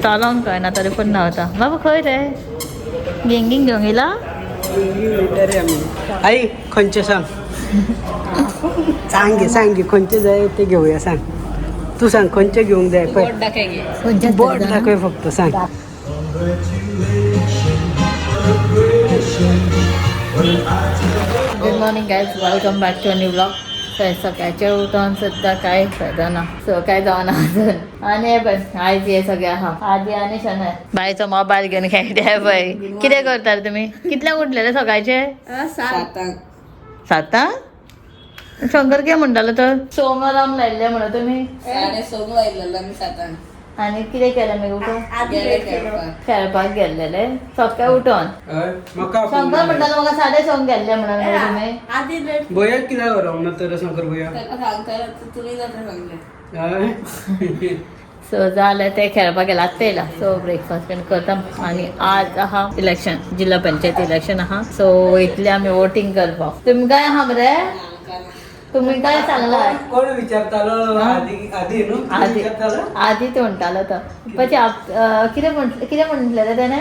चालोंक कळना तरी पण नव्हता बाबा खंय रे गेंगींग घेऊन गेला आई खंयचे सांग सांग खंयचे जाय ते घेऊया सांग तू सांग खंयचे घेऊंक जाय पळय बोट दाखय फक्त सांग good morning guys welcome back to a new blog तर सकाळचे उठून सुद्धा काय फायदा ना सो काय जावना अजून आणि पण आयजी हे सगळे हा आजी आणि शनय बाईचा मोबाईल घेऊन खेळते बाई किती करता रे तुम्ही कितल्या उठलेले सकाळचे 7 शंकर काय म्हणटालो तर सोमवाराम लायल्ले म्हणा तुम्ही आणि कितें केलें मागीर उठून खेळपाक गेल्लेले सकाळी उठून शंकर म्हणटालो म्हाका 6:30 गेल्ले म्हणून तुमी बोया कित्याक व्हरोंक ना तर शंकर बोया सो जालें ते खेळपाक गेला आतां येयला सो ब्रेकफास्ट बीन करता आनी आज आहा इलेक्शन जिल्हा पंचायत इलेक्शन आहा सो वयतले आमी वोटींग करपाक तुमी काय आहा मरे तुम्ही काय सांगला कोण विचारतालो आधी ते म्हणटालो तो पछी कितें म्हटलें रे त्याने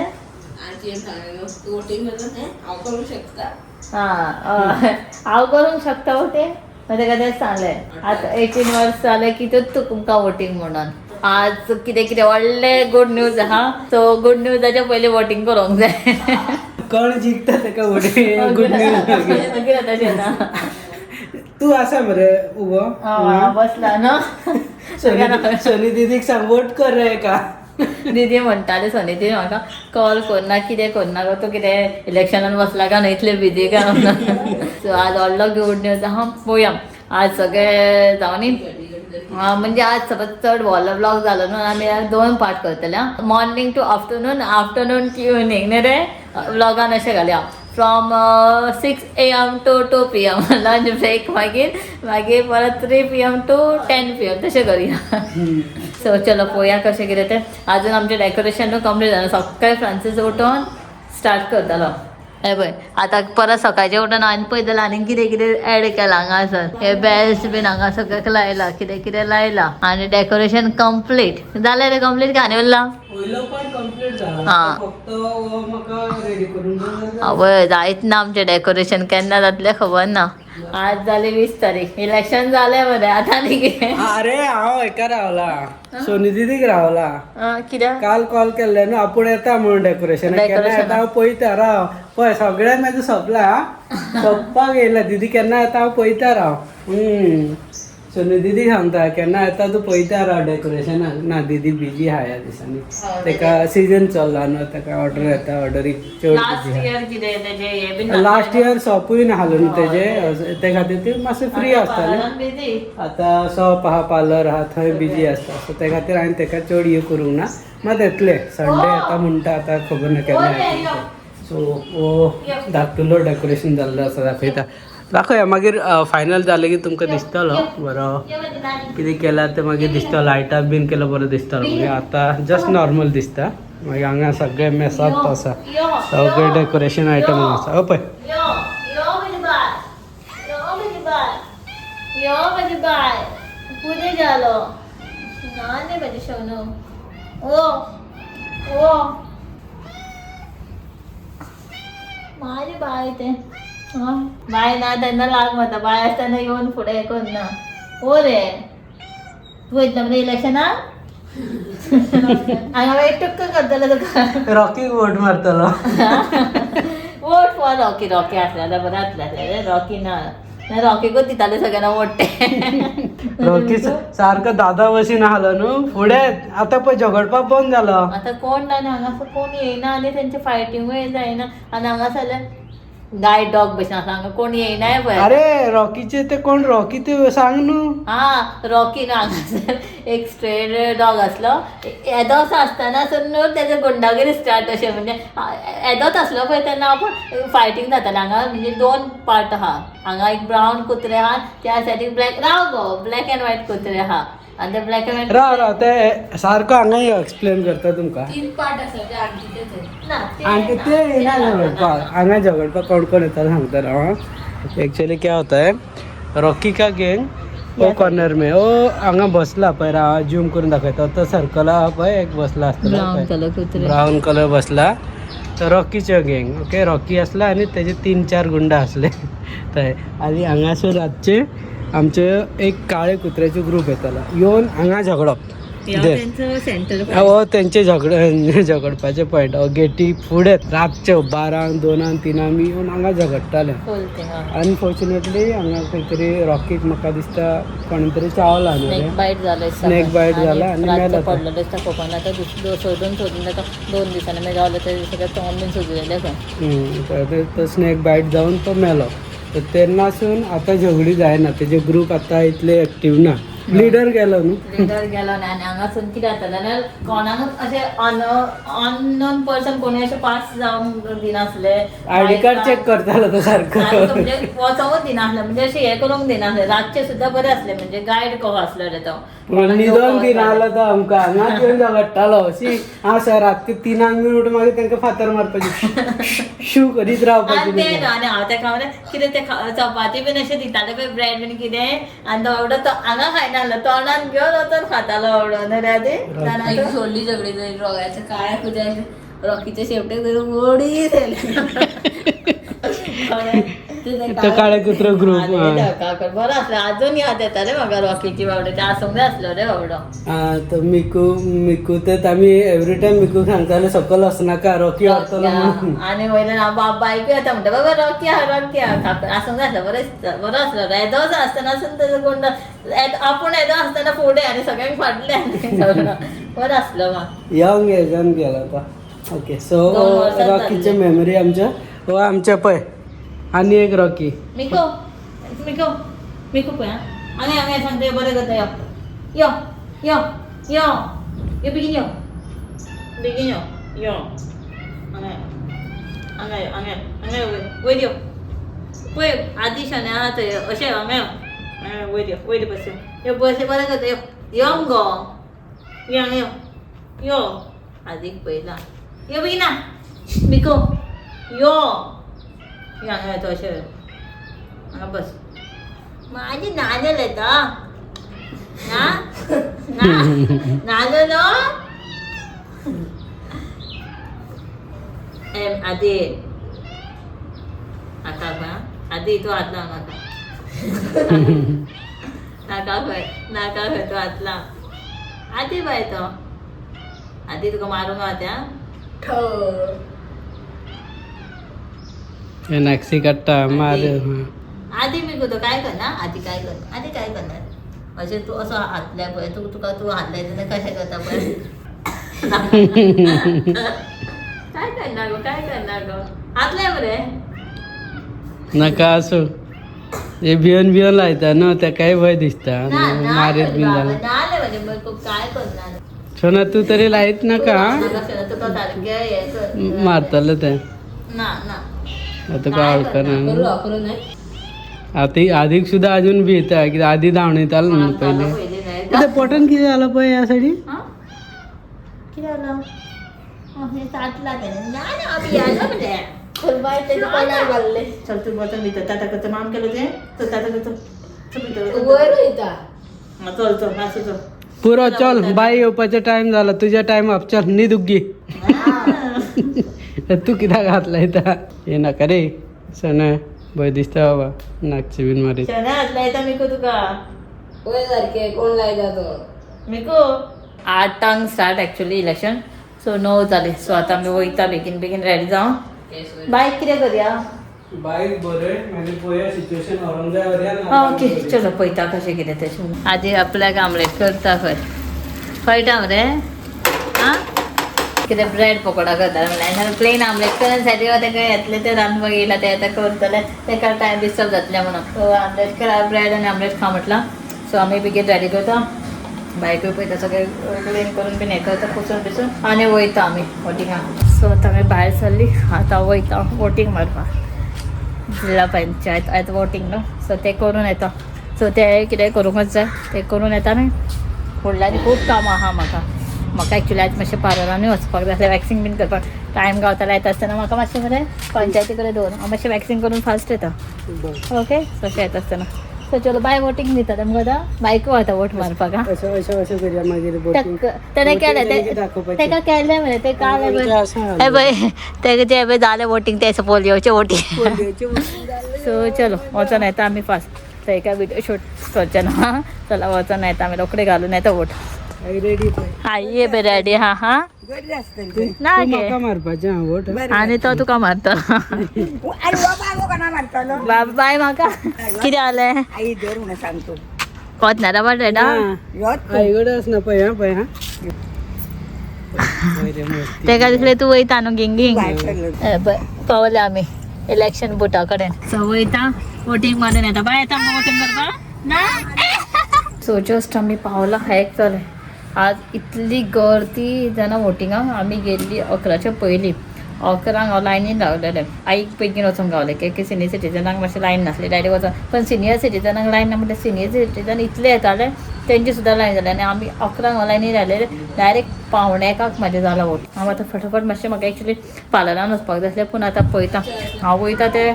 हांव करूंक शकता वोटींग ताका तें सांगलें आतां 18 वर्स जालें की तुमकां वोटींग म्हणून आज कितें व्हडलें गुड न्यूज आहा सो गुड न्यूजाच्या पयलीं वोटींग करूंक जाय कोण जिंकता ताका वोटींग गुड न्यूज तशें ना तू आसा मरे उबो बसला न्हू सोनी दीदीक सांग वोट कर रे का दीदी म्हणटाले सोनी दीदी म्हाका कॉल करना कितें करना गो तूं कितें इलेक्शनान बसला काय इतले बिजी काय म्हणून सो आज व्हडलो गुड न्यूज आहा पळोवया आज सगळे जावनी म्हणजे आज समज चड व्हडलो ब्लॉग जालो न्हू आमी 2 पार्ट करतले morning to afternoon to evening न्ही रे ब्लॉगान अशें घालया from 6 AM to 2 PM lunch break मागीर परत 3 PM to 10 PM तशें करुया सो चलो पळोवया कशें कितें तें अजून आमचें डेकोरेशन न्हू कंप्लीट जालें सकाळी फ्रांसीस उठोन स्टार्ट करतालो हे पळय आतां परत सकाळचें उठोन हांवें पळयतलें आनी कितें कितें एड केलां हांगासर हे बेल्स बीन हांगा सगळ्याक लायला कितें कितें लायला आनी डेकोरेशन कंप्लीट जालें रे कंप्लीट काय आनी उरलां आवय जायत ना आमचें डेकोरेशन केन्ना जातलें खबर ना आज जाली 20 तारीख इलेक्शन जालें मरे आतां आनी कितें अरे हांव हेका रावला सोनी दीदीक रावला कित्याक काल कॉल केल्ले न्हू आपूण येता म्हणून डेकोरेशन केन्ना येता हांव पळयता राव पळय सगळ्यान म्हाजें सोंपला सोंपपाक येयला दीदी केन्ना येता हांव पळयता राव सोनी दीदी सांगता केन्ना येता तूं पळयता राव डेकोरेशनाक ना दीदी बिजी आहा ह्या दिसांनी तेका सिजन चल्ला न्हू तेका ऑर्डर येता ऑर्डरीक चड बिजी लास्ट इयर शॉपूय नाहलो न्हू तेजे ते खातीर ती मातशें फ्री आसताली आतां शॉप आहा पार्लर आहा थंय बिजी आसता सो ते खातीर हांवें तेका चड हे करूंक ना मात येतले संडे येता म्हणटा आतां खबर ना केन्ना येता सो हो धाकटुलो डेकोरेशन जाल्लो आसा दाखयता दाखोवया मागीर फायनल जालें की तुमकां दिसतलो बरो कितें केलां तें मागीर दिसता लायटां बीन केलो बरो दिसतलो मागीर आतां जस्ट नॉर्मल दिसता मागीर हांगा सगळें मेसाप आसा सगळें डेकोरेशन आयटम आसा पळय माझी बाय ते बाय ना त्यांना लाग म्हणता बाय असताना येऊन पुढे कोण ना हो रे तू वयतला मरे इलेक्शनाक हांगा एक टक्क करतलो तुका रॉकीक वोट मारतलो वोट फॉर रॉकी आसलेला बरें आसलें रे रॉकी ना रॉकीकूच दिताले सगळ्यांना वोट रॉकी सारको दादा भशेन आसलो न्हू फुडें आतां पळय झगडपाक बंद जालो आतां कोण ना हांगासर कोण येयना आनी तेंचे फायटींगूय जायना आनी हांगासर गाय डॉग भशेन आसा हांगा कोण येयनाय पळय अरे रॉकीचे ते कोण रॉकी ते सांग न्हू रॉकी ना हांगासर एक स्ट्रे डॉग आसलो येदोस आसतना न्हू तेजो गुंडागिरी स्टार्ट अशें म्हणजे येदोच आसलो पळय तेन्ना आपूण फायटींग जातालें हांगा म्हणजे 2 पार्ट आहा हांगा एक ब्रावन कुत्रे आहा त्या सायडीक ब्लॅक एंड व्हायट कुत्रे आहा आनी ते ब्लॅक एंड व्हायट राव ते सारको हांगा एक्सप्लेन करता तुमकां 3 पार्ट आसा ते आंटीचे आंटी ते येना झगडपाक हांगा झगडपाक कोण कोण येता सांगता राव एक्चुअली क्या होता है रॉकी का गैंग ओ कॉर्नर में ओ हांगा बसला पळय राव झूम करून दाखयता तो सर्कल आहा पळय एक बसला ब्राऊन असतो कलर कुत्रे ब्राऊन कलर बसला तर रॉकीचे गँग ओके रॉकी असला आणि त्याचे 3-4 गुंड असले थंय आणि हांगासून रातचे आमचे एक काळे कुत्र्याचे ग्रुप येताला येवन हांगा झगडप त्यांचं सेंटर हो त्यांचे झगडपाचे पॉईंट गेटी फुडें रातचे 12, 2, 3 आमी येवन हांगा झगडटाले अनफॉर्च्युनेटली हांगा खंय तरी रॉकीक म्हाका दिसता कोणी तरी चावला न्हू बाईट झालं स्नेक बाईट झाला आणि मेला तो. पडलेलं दिसता कोकणात सोडून ताका 2 दिसांनी मी गावलं ते सगळं तोंड बीन सुजलेले खंय तो स्नेक बाईट जावन तो मेलो तर तेन्नासून आतां झगडी जायना तेजे ग्रूप आतां इतले एक्टीव ना लिडर गेलो न्हू लिडर गेलो ना आनी हांगासून कितें जातालें जाल्यार कोणाकूच अशें अननोन पर्सन कोणी अशें पास जावंक दिनासले आयडी कार्ड चेक करतालो तो सारको म्हणजे वचोंकूच दिनासले म्हणजे अशें हें करूंक दिनासले रातचे सुद्दां बरें असले म्हणजे गायड कहो असलो रे तो निदोन दिनालो तो आमकां हांगा येवन झगडटालो अशी हांव सर रातचे 3 बी उठ मागीर तांकां फातर मारपाची शू करीत रावपाची आनी हांव ताका म्हणलें कितें ते चपाती बीन अशें दिताले पळय ब्रेड बीन कितें आनी तो बाबडो तो हांगा खायनासलो तोंडान घेवन वचून खातालो बाबडो न्हू रे ते सोडली झगडी जाली रोगाच्या काळ्या खुज्या रॉकीच्या शेवटेक ओडी तो काळे कुत्रो ग्रूप बरो आसलो अजून याद येता रे म्हाका रॉकीची बाबडो ते आसूंक जाय आसलो रे बाबडो तो मिकू तर आमी एवरी टायम मिकू सांगताले सकल वचनाका रॉकी व्हरतलो म्हणून आनी वयल्यान हांव बायको येता म्हणटा बाबा रॉकी आसूंक जाय आसलो बरो आसलो येदो आसतना तेजो कोण आपूण येदो आसतना फुडें आनी सगळ्यांक फाटल्यान बरो आसलो म्हाका यंग एजान गेलो तो ओके सो रॉकीचे मेमरी आमच्या हो आमच्या पळय आनी एक रॉकी मिको मिको मिको पळय हांगा हांगा सांगता बरें करता यो यो यो यो यो बेगीन यो बेगीन यो यो हांगा हांगा यो हांगा हांगा वयर यो पळय आदी शाने आहा थंय अशें हांगा यो वयर बस यो बस बरें करता यो यो मुगो यो हांगा यो यो आदीक पळयला यो बेगिना मिको यो हांगा येतो अशें हांगा बस माझी नाजल येता ना ना नाजल नो एम आदी आता आदी तू हात लाव नाका खंय तू हात लाव आदी बाय तो आदी तुका मारूंक त्या नाक्सी काडटा मार आधी मी करतो काय करणार आधी काय करणार अशें तू असो हातल्या पळय तुका तू हातल्या तेन्ना कशें करता पळय काय करणार गो हातल्या मरे नाका असो हे भिवन लायता न्हू ताकाय भंय दिसता मारीत बीन जालें नाले म्हणजे काय करणार सोना तू तरी लायत नाका तुका सारकें मारतले ते ना आता काय करणार आता आधीक सुद्धा अजून भी येता कित्याक आधी धांवणयतालो न्हू पयलीं कितें पोटान कितें जालो पळय ह्या सायडीन कितें जालो सातला चल तू बटन भितर ताता करता माम केलो तें चल ताता करता वयर वयता चल चल नाचू चल पुरो चल बाय येवपाचो टायम जाला तुज्या टायमाक चल न्हीद उग्गी तू कित्याक हात लायता हे नाका रे सना भंय दिसता बाबा नाकची बीन मारी शना हात लायता मिको तुका वय सारके कोण लायता तो मिको 8 स्टार्ट एक्चुअली इलेक्शन सो 9 जाले सो आतां आमी वयता बेगीन रेडी जावन बायक कितें करया बायक बरें मागीर पळया सिच्युएशन व्हरोंक जाय व्हरया ओके चलो पळयता कशें कितें तें आदी आपल्याक आमलेट करता खंय कळटा मरे आं कितें ब्रेड पकोडा करता म्हणल्यार प्लेन आमलेट करून सायडीक ताका येतले ते रांदपाक येयला ते आतां करतले ताका टायम डिस्टर्ब जातले म्हणून सो आमलेट करा ब्रेड आनी आमलेट खा म्हटलां सो आमी बेगीन रेडी करता बायकूय पळयता सगळें क्लीन करून बीन हें करता पुसून आनी वयता आमी वोटिंगाक सो आतां आमी भायर सरली आतां वयता वोटींग मारपाक जिल्ला पंचायत आयज वोटींग न्हू सो तें करून येता सो तें कितें करूंकच जाय तें करून येता न्ही फुडल्यान खूब कामां आहा म्हाका एक्चुअली आयज मातशें पार्लरांनी वचपाक जाय वॅक्सिंग बीन करपाक टायम गावतालो येता आसतना म्हाका मातशें मरे पंचायती कडेन दवर हांव मातशें वॅक्सिंग करून फास्ट येता ओके तशें येता आसतना सो चलो बाय वोटिंग दिता तेमकां आतां बायको आता वोट मारपाक हा अशें अशें अशें करूया मागीर बोटींग तेणें केलें तेका केलें मरे ते काल हे पळय तेका जे पळय जालें वोटींग ते पोलियोचें वोटींग सो चलो वचोन येता आमी फास्ट थंय काय विडियो शूट करचे ना चला वचोन येता आमी रोखडे घालून येता वोट रेडी ये बे रेडी हा हा ना गे म्हाका मारपाचें हा वोट आनी तो तुका मारता बाय म्हाका कितें जालें कोत ना रबा रेडा आईकडे आसना पळय हा पळय हा तेका तिकडे तू वयता न्हू गिंगींग पावले आमी इलेक्शन बुटा कडेन सो वयता वोटींग मारून येता बाय येता वोटींग करपाक ना सो जस्ट आमी पावला हॅक जालें आज इतली गर्दी जाणा वोटिंगाक आमी गेल्ली 11च्या पयलीं 11 हांव लायनीन रावलेलें आईक बेगीन वचूंक गावलें की सिनियर सिटीजनाक मातशें लायन नासली डायरेक्ट वचोन पण सिनियर सिटीजनाक लायन ना म्हणल्यार सिनियर सिटीजन इतले येताले तेंची सुद्दां लायन जाली आनी आमी 11 हांव लायनीन रावलेले डायरेक्ट 1:45 म्हाजें जालां वोट हांव आतां फटाफट मातशें म्हाका एक्चुली पार्लरान वचपाक जाय आसलें पूण आतां पळयता हांव वयता ते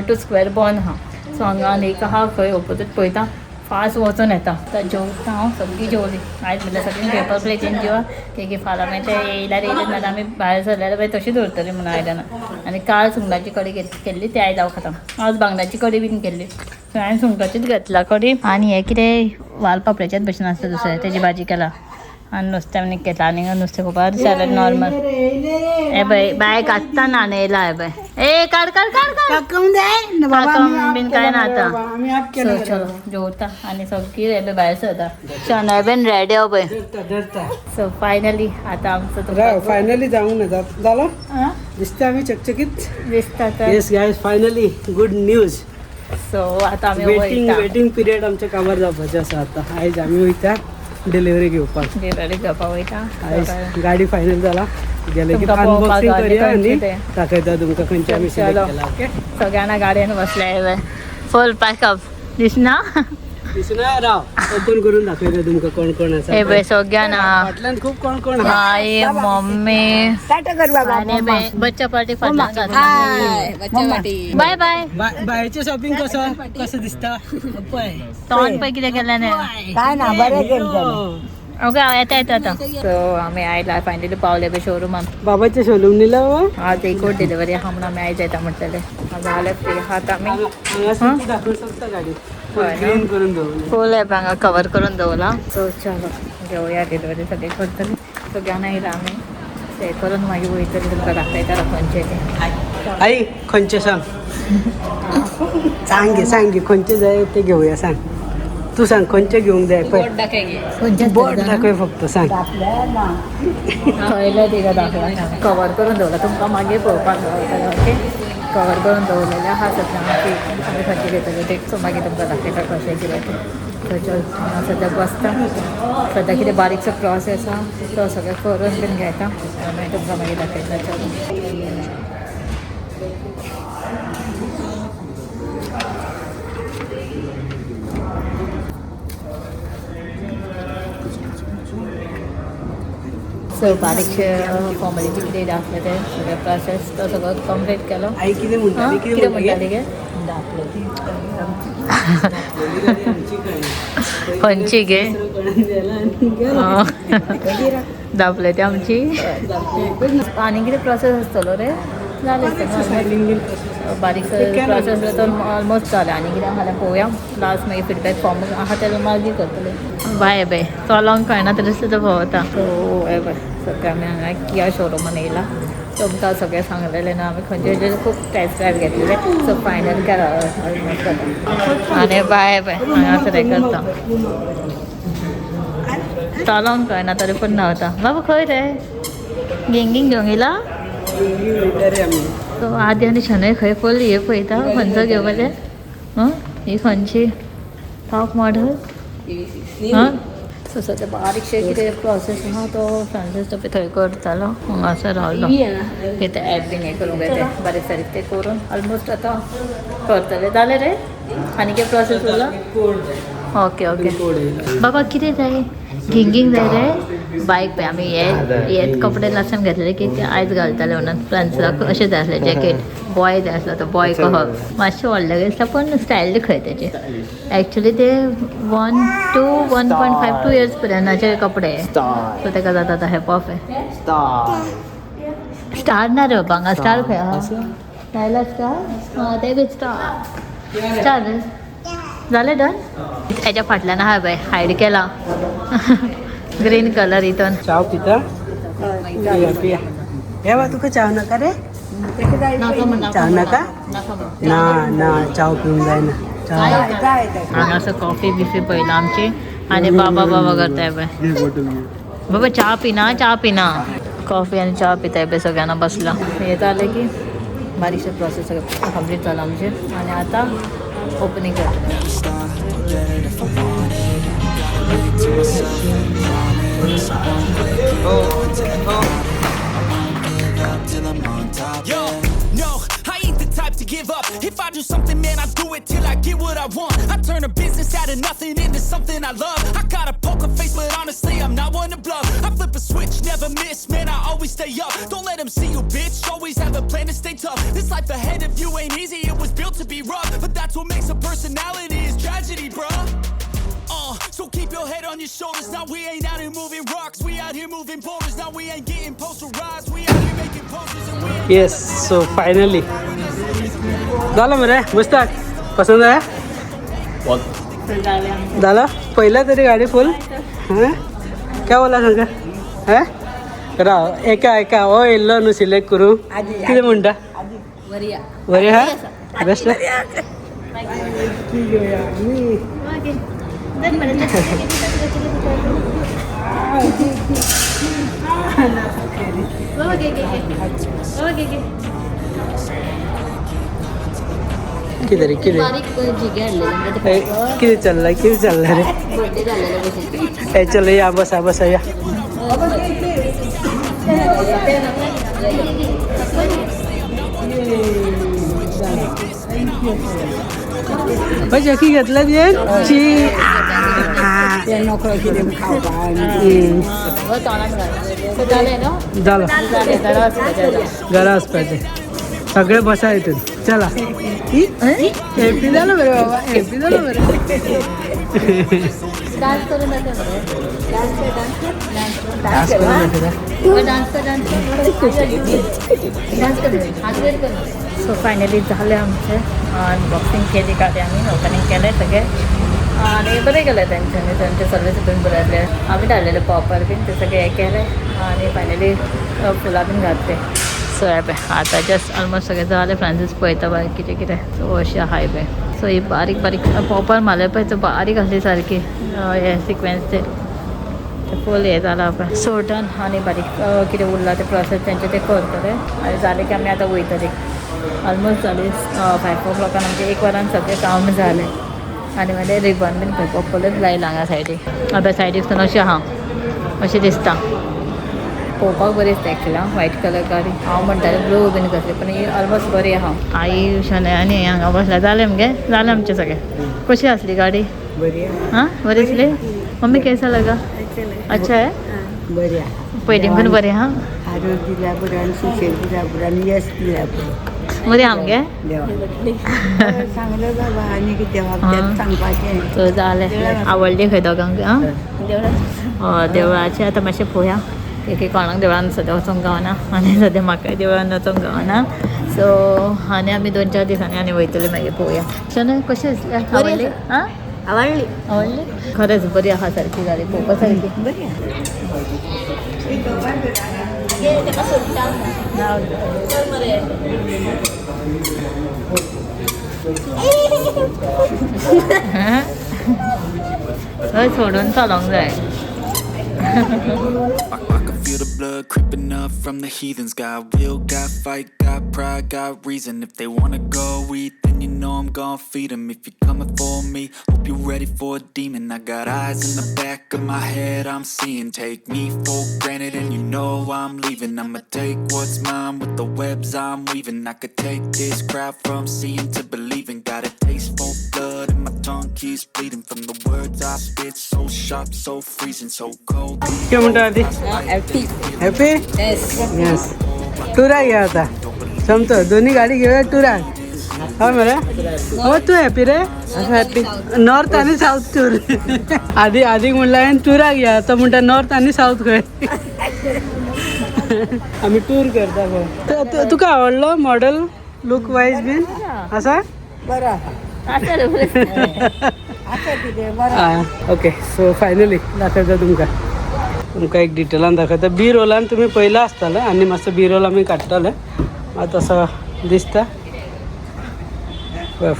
2 स्क्वेअर बंद आहा सो हांगा एक आहा खंय ओपोजीट पळयता फास्ट वचून येता तर जेवता हांव सगळीं जेवली आयज म्हणल्यार सगळीं पेपर प्लेटीन जेवा की फाल्यां मागीर ते येयल्यार येयलें नाजाल्यार आमी भायर सरल्यार मागीर तशीं दवरतलीं म्हणून आयदनां आनी काल सुंगटाची कडी केल्ली ती आयज हांव खाता आज बांगड्याची कडी बीन केल्ली सो हांवें सुंगटाचीच घेतला कडी आनी हें कितें वालपापड्याच्याच भशेन आसता दुसरें तेजी भाजी केला आनी नुस्तें आनी घेतला आनी नुस्तें खूब सॅलड नॉर्मल हे पळय बाय काडटा ना येयला हे पळय ए काड काड काड काड बीन कांय ना आतां सो चलो जेवता आनी सगळीं हे भायर सरता चना बीन रेडी हो पळय सो फायनली आतां आमचो फायनली जावंक ना जालो दिसता आमी चकचकीत दिसता तर yes guys finally good news so आतां आमी वेटिंग पिरियड आमच्या कामार जावपाचें आसा आतां आयज आमी वयता डिलिव्हरी घेवपाक डिलिव्हरी घेवपाक वयता आयज गाडी फायनल जाला गेले की अनबॉक्सिंग करूया आनी दाखयता तुमकां खंयच्या आमी सिलेक्ट केला ओके सगळ्यांना गाडयेन बसल्या फुल पॅकअप दिसना दिसना राव ओपन करून दाखयता तुमकां कोण कोण आसा हे पळय सगळ्यांना फाटल्यान खूब कोण कोण आहा आई मम्मी आनी बच्चा पार्टी फाटल्यान बाय बाय बायचे शॉपिंग कसं दिसता पळय तोंड पळय कितें केलें काय ना बरें केलं ओके येता येता आतां सो आमी आयला फायनली पावले पळय शोरुमान बाबाचे शोरूम न्हिला आज एकूच डिलिव्हरी आहा म्हणून आमी आयज येता म्हणटले जालें फ्री आहात आमी हांगा दाखोवंक शकता गाडी ग्रीन करून दवरली फूल एप हांगा कवर करून दवरला सो चलो घेवया डिलिव्हरी सगळी करतली सगळ्यांना येयला आमी ते करून मागीर वयतली तुमकां दाखयता खंयचे ते आई खंयचे सांग सांग गे खंयचे जाय ते घेवया सांग तू सांग खंयचे घेवंक जाय पळय बोर्ड दाखय फक्त सांग खंयला तिका दाखयला कवर करून दवरला तुमकां मागीर पळोवपाक गावतलें ओके कवर करून दवरलेलें आहा सद्या आमी खंयचे घेतले ते सो मागीर तुमकां दाखयता कशें कितें तें हांव सद्या बसता सद्या कितें बारीकसो प्रोसेस आसा तो सगळें करून बीन घेता मागीर तुमकां मागीर दाखयता चलो सो बारीकशे फॉर्मेलिटी कितें आसलें तें सगळें प्रोसेस तो सगळो कंप्लीट केलो आई कितें म्हणटाली कितें म्हणटाली गे खंयची गे दापले ती आमची आनी कितें प्रोसेस आसतलो रे जालें बारीकसो प्रोसेस तो ऑलमोस्ट जालें आनी कितें आहा पळोवया लास्ट मागीर फिडबॅक फॉर्म आहा ते मागीर करतले बाय बाय चलोंक कळना तरी सुद्दां भोंवता सो हे पळय सगळें आमी हांगा किया शोरूमान येयला तुमकां सगळें सांगलेलें ना आमी खंयचे खूब टेस्ट ड्रायव घेतलेले सो फायनल केला ऑलमोस्ट जाता आनी बाय बाय हांगासर हें करता चलोंक कळना तरी पूण धांवता बाबा खंय रे गेंगींग घेवंक येयला सो आदी आनी शनय खंय फूल हे पळयता खंयचो घेवपाचें ही खंयची टॉप मॉडल सो सद्या बारीकशे कितें प्रोसेस आहा तो फ्रांसीस तो थंय करतालो हांगासर रावलो कितें एप बीन हें करूंक जाय तें बारीक सारीक तें करून ऑलमोस्ट आतां करतलें जालें रे आनी कितें प्रोसेस उरला ओके ओके बाबा कितें जाय गिंगींग जाय रे बायक पे आम्ही हे कपडे लासून घेतले की ते आयज घालताले म्हणून फ्रेंड्साक अशें जाय आसले जॅकेट बॉय जाय आसलो तो बॉय कहो मातशें व्हडले आसता पण स्टायल खंय तेचे एक्चुली ते 1 to 1.5 2 years पर्यंतचे कपडे सो तेका जाता तो हे परफेक्ट स्टार ना रे बाबा स्टार खंय हा स्टायला स्टार हां ते बी स्टार स्टार झाले डन याच्या फाटल्यान हा बाय हायड केला ग्रीन कलर इथून चाव पिता पिया हे बा तुका चाव नका रे चाव नका ना चाव पिऊन जाय ना हांगा असं कॉफी बिफी पयला आमची आणि बाबा करताय बाय बाबा चहा पिना कॉफी आणि चहा पिताय बाय सगळ्यांना बसला हे झालं की बारीकशे प्रोसेस सगळं कंप्लीट झालं आमचे आणि आता opening Yo, no, I ain't the type to give up. If I do something, man, I do it till I get what I want. I turn a business out of nothing into something I love. I got a poker face, but honestly, I'm not one to bluff. I flip a switch, never miss, man, I always stay up. Don't let them see you, bitch. Always have a plan to stay tough. This life ahead of you ain't easy, it was built to be rough. But that's what makes a personality is tragedy, bruh. So keep your head on your shoulders. Now we ain't out here moving rocks. We out here moving boulders. Now we ain't getting posterized. We out here making posters and we ain't... yes so finally झालं मरे मस्त पसंत आहे झालं पहिला तरी गाडी फुल हां काय बोला सांगा हां राव एका ओ येल्लो न्हू सिलेक्ट करूं कितें म्हणटा बरी हा बेस्ट किधर किती चाललंय रे ए चलो या बसा या जकी घेतलं झालं घरा पाहिजे सगळे बसा येतील चला हॅपी झालं बरं बाबा हॅपी झालं बरं सो फायनली झाले आमचे अनबॉक्सिंग केली का ते आम्ही ओपनिंग केलं सगळे आणि बरे केलं त्यांचे सर्विस पण बरं आम्ही टाळलेले पॉपर बीन ते सगळे हे केलं आणि फायनली फुला बीन घातले सो हे आता जस्ट ऑलमोस्ट सगळे झाले फ्रान्सीस पळयता बाय कितें कितें सो अशें आहाय बाय सो ही बारीक बारीक पॉपर मारले पळय तो बारीक आसली सारकी हे सिक्वेन्स ते फूल हे जाला पळय सोटन आनी बारीक कितें उरला ते प्रोसेस तेंचे ते करतले आनी जालें की आमी आतां वयतले ऑलमोस्ट जाली 5 o'clock आमचे 1 वरान सगळें काम जालें आनी मागीर रिबन बीन खंय पप्पलच लायला हांगा सायडीक आतां सायडीक अशें आहा अशें दिसता पळोवपाक बरी दिसता एक्चुअली व्हायट कलर गाडी हांव म्हणटालें ब्लू बीन कसली पण ही ऑलमोस्ट बरी आहा आई शने आनी हांगा बसल्या जालें मगे जालें आमचें सगळें कशी आसली गाडी हां बरी आसली मम्मी कैसा लगा अच्छा है बरी पयलींकून बरें हां आरोग्य दिला बरं आणि सुशेग दिला बरं आणि यश दिला बरं बरें आमगे सांगलं बाबा आणि देवाक सांगपाचें सो जालें आवडली खंय दोगांक आं देवळाचें आतां मातशें पळोवया एक कोणाक देवळान सद्या वचोंक गावना आनी सद्या म्हाकाय देवळान वचोंक गावना सो आनी आमी 2-4 दिसांनी आनी वयतली मागीर पळोवया शने कशें आसलें आवडली आं आवडली खरेंच बरी आहा सारकी गाडी पळोवपा सारकी बरी हय सोडून चलोंक जाय I can feel the blood creeping up from the heathens. Got will, got fight, got pride, got reason. If they wanna go eat, then you know I'm gon' feed them. If you're coming for me, hope you're ready for a demon. I got eyes in the back of my head, I'm seeing. Take me for granted and you know I'm leaving. I'ma take what's mine with the webs I'm weaving. I could take this crowd from seeing to believing. Got a taste for blood and my tongue keeps bleeding from the words I spit. So sharp, so freezing, so cold. काय म्हणतो आधी happy yes टुराक घ्या आता जमतो दोन्ही गाडी घेऊया टुराक हो मला हो तू हॅपी रे हॅपी नॉर्थ आणि साऊथ टूर आधी म्हणला टुराक घ्या आता म्हणता नॉर्थ आणि साऊथ खंय आम्ही टूर करता तुका आवडलो मॉडेल लुक वाईज बीन असा बरं ओके सो फायनली दाखवता तुमका एक डिटेलान दाखवता बी रोलान तुम्ही पहिला आसताले आणि मस्त बी रोल आम्ही काडटाले आता तसं दिसता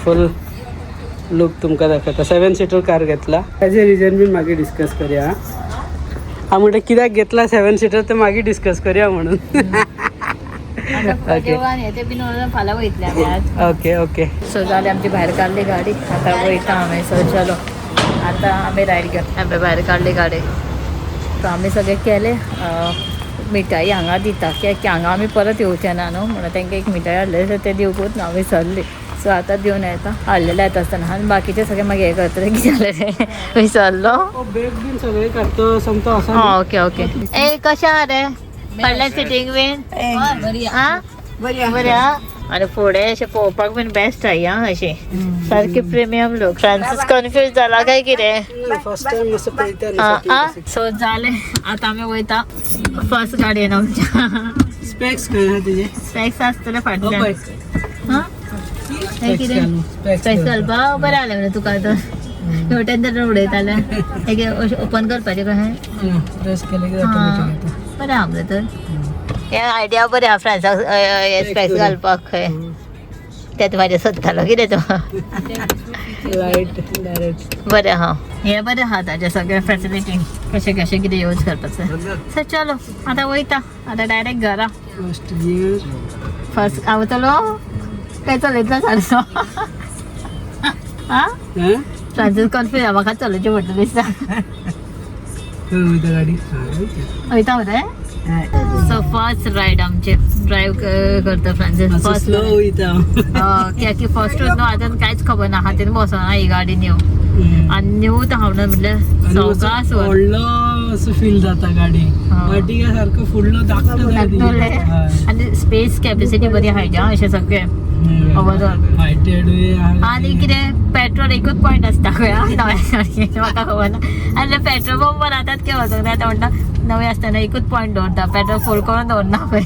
फुल लुक तुमका दाखवता 7 सीटर कार घेतला त्याचे रिजन बीन मागे डिस्कस करूया हा म्हणटा कित्याक घेतला 7 सीटर ते मागे डिस्कस करूया म्हणून ओके ओके सो जाले आमची भायर काढली गाडी आता वयता आम्ही सो चलो आता आम्ही रायड घेवन आम्ही भायर काढली गाडी सो आम्ही सगळे केले मिठाई हांगा दिता कित्याक हांगा आमी परत येवचे ना न्हू म्हणून तांकां एक मिठाई हाडले सो ते दिवकूच ना आमी सरली सो आता दिवन येता हाडलेले येता आसतना आनी बाकीचे सगळे मागीर हे करतले कितें जालें विसरलो बेग बीन सगळे काडतो समतो असं हां ओके ओके ए कशें आहा रे पडले सिटींग बीन आं बरें आं आनी फुडें अशें पळोवपाक बीन बेस्ट आहाय आं अशी सारकी प्रिमियम लूक फ्रांसीस कन्फ्यूज जाला काय कितें फर्स्ट टाइम असं पळयता सो जालें आतां आमी वयता फर्स्ट गाडयेन आमच्या स्पेक्स खंय आहा तुजे स्पेक्स आसतले फाटल्यान हां हे कितें स्पेक्स घालपाक बरें जालें मरे तुका तर हेवटेन तर उडयताले हे ओपन करपाचें कशें प्रेस केले की बरें आहा मरे तर हे आयडिया बरें आहा फ्रांसाक हे स्पेक्स घालपाक खंय तें म्हाजें सोदतालो कितें तो लाईट डायरेक्ट बरें आहा हे बरें आहा ताजें सगळें फॅसिलिटी कशें कशें कितें यूज करपाचें सो चलो आतां वयता आतां डायरेक्ट घरा फर्स्ट गियर फर्स्ट आवतलो काय चलयतलो सारको आं फ्रांसीस कन्फ्यूज म्हाका चलोवचें पडटलें दिसता गाडी वयता मरे सो फर्स्ट रायड आमचे ड्रायव्ह करता फ्रांसीस फर्स्ट स्लो वयता कित्याक फर्स्ट न्हू आतां कांयच खबर ना हातीन बसोना ही गाडी न्यू आनी न्यू तो हांव म्हणल्यार सवकास व्हडलो असो फील जाता गाडी पार्टिका सारको फुडलो धाकटोले आनी स्पेस कॅपेसिटी बरी हायजा अशें सगळें ओवरऑल आनी कितें पेट्रोल एकूच पॉयंट आसता खंय नव्या सारकें म्हाका खबर ना आनी पेट्रोल पंपार आतां कितें वचूंक जाय म्हणटा नवें आसतना एकूच पॉयंट दवरता पेट्रोल फूल करून दवरना खंय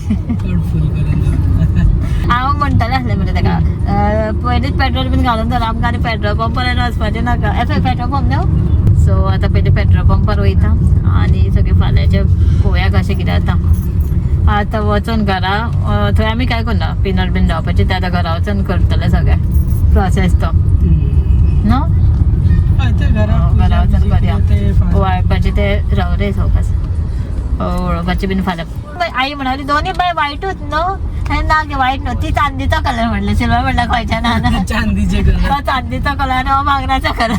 हांव म्हणटालें आसलें मरे ताका पयलींच पेट्रोल बीन घालून दवर आमकां आनी पेट्रोल पंपार वचपाचें नाका पेट्रोल पंप न्हू सो आतां पयलीं पेट्रोल पंपार वयता आनी सगळें फाल्यांचें पळोवया कशें कितें जाता आतां वचून घरा थंय आमी काय करना पिनट बीन जावपाचें तें आतां घरा वचून करतलें सगळें प्रोसेस तो न्हू घरा वचून करया वाळपाचें तें राव रे सवकास वळोवपाचें बीन फाल्यां आई म्हणाली दोन्ही बाय वायटूच न्हू ना गे वायट न्हू ती चांदीचो कलर म्हणलें सिल्वर म्हणल्यार खंयच्या ना चांदीचे कलर तो चांदीचो कलर हो भांगराचो कलर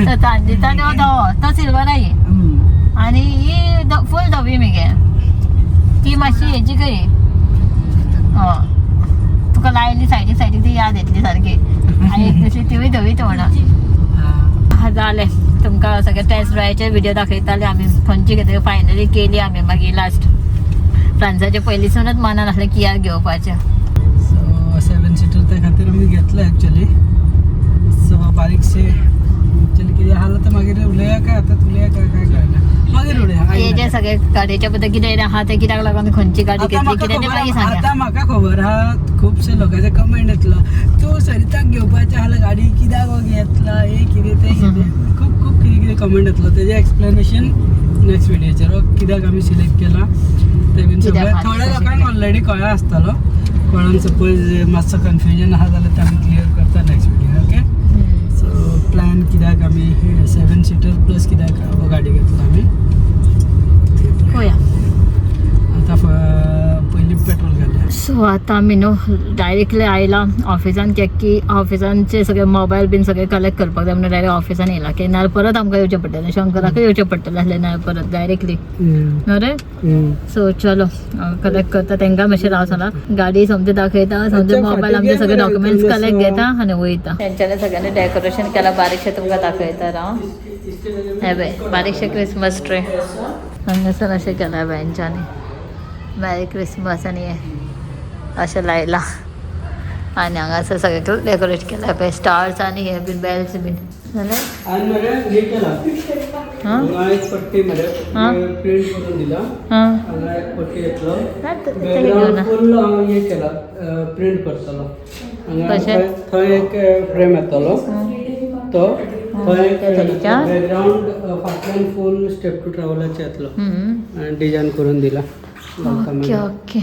तो चांदीचो न्हू तो सिल्वर आई आनी ही फूल धवी मगे ती मातशी हेची खंय तुका लायली सायडीक ती याद येतली सारकी आनी एक दुसरी तिवूय धवी तो म्हणा जालें तुमकां सगळे टेस्ट ड्रायव्हचे व्हिडिओ दाखयताले आमी खंयची कितें फायनली केली आमी मागीर लास्ट फ्रांसाचे पयलींसूनच मनान आसलें कियार घेवपाचें सो 7 सीटर त्या खातीर आमी घेतले एक्चुअली सो बारीकशे एक्चुअली कितें आहा तर मागीर उलया काय आतां उलया काय कळना मागीर उलया हे जे सगळे गाडयेच्या बद्दल कितें आहा ते कित्याक लागून खंयची गाडी घेतली कितें तें मागीर सांगा आतां म्हाका खबर आहा खुबशे लोकांचे कमेंट येतलो तूं सरिताक घेवपाचें आसलें गाडी कित्याक घेतला हे कितें तें कितें खूब कितें कमेंट येतलो तेजें एक्सप्लेनेशन नेक्स्ट व्हिडिओचेर कित्याक आमी सिलेक्ट केला ते बीन सगळें थोड्या लोकांक ऑलरेडी कळ्ळा आसतलो कोणाक सपोज मातसो कन्फ्युजन आहा जाल्यार ते आमी क्लियर करता next video okay so plan कित्याक आमी 7 सीटर प्लस कित्याक गाडी घेतला आमी पळोवया आता पयलीं पेट्रोल घालया सो आता आमी न्हू डायरेक्टली आयला ऑफिसान कित्याक की ऑफिसांचे सगळे मोबायल बीन सगळे कलेक्ट करपाक जाय म्हणून डायरेक्ट ऑफिसान येयला की नाल्यार परत आमकां येवचें पडटलें शंकराकूय येवचें पडटलें आसलें नाल्यार परत डायरेक्टली न्हू रे सो चलो कलेक्ट करता तांकां मातशें राव सांगला गाडी समजे दाखयता समजे मोबायल आमचे सगळे डॉक्युमेंट्स कलेक्ट घेता आनी वयता तेंच्यांनी सगळ्यांनी डेकोरेशन केलां बारीकशें तुमकां दाखयता राव हे पळय बारीकशें क्रिसमस ट्री हांगासर अशें केलां बेंचांनी मॅरी क्रिसमस आनी हे अशें लायला आनी हांगासर सगळें डेकोरेट केलां पळय स्टार्स आनी हे बीन बेल्स बीन जालें आणि मरे हे केला हां हांगा एक पट्टी मरे प्रिंट करून दिला हां हांगा एक पट्टी येतलो घेवना बॅकग्राउंड फुल हे केला प्रिंट करतलो हांगा कशें? थंय एक फ्रेम येतलो तो थंय त्या तरेच्या? बॅकग्राउंड फाटल्यान फुल स्टेप टू ट्रॅव्हलाचे येतलो आणि डिझायन करून दिला ओके ओके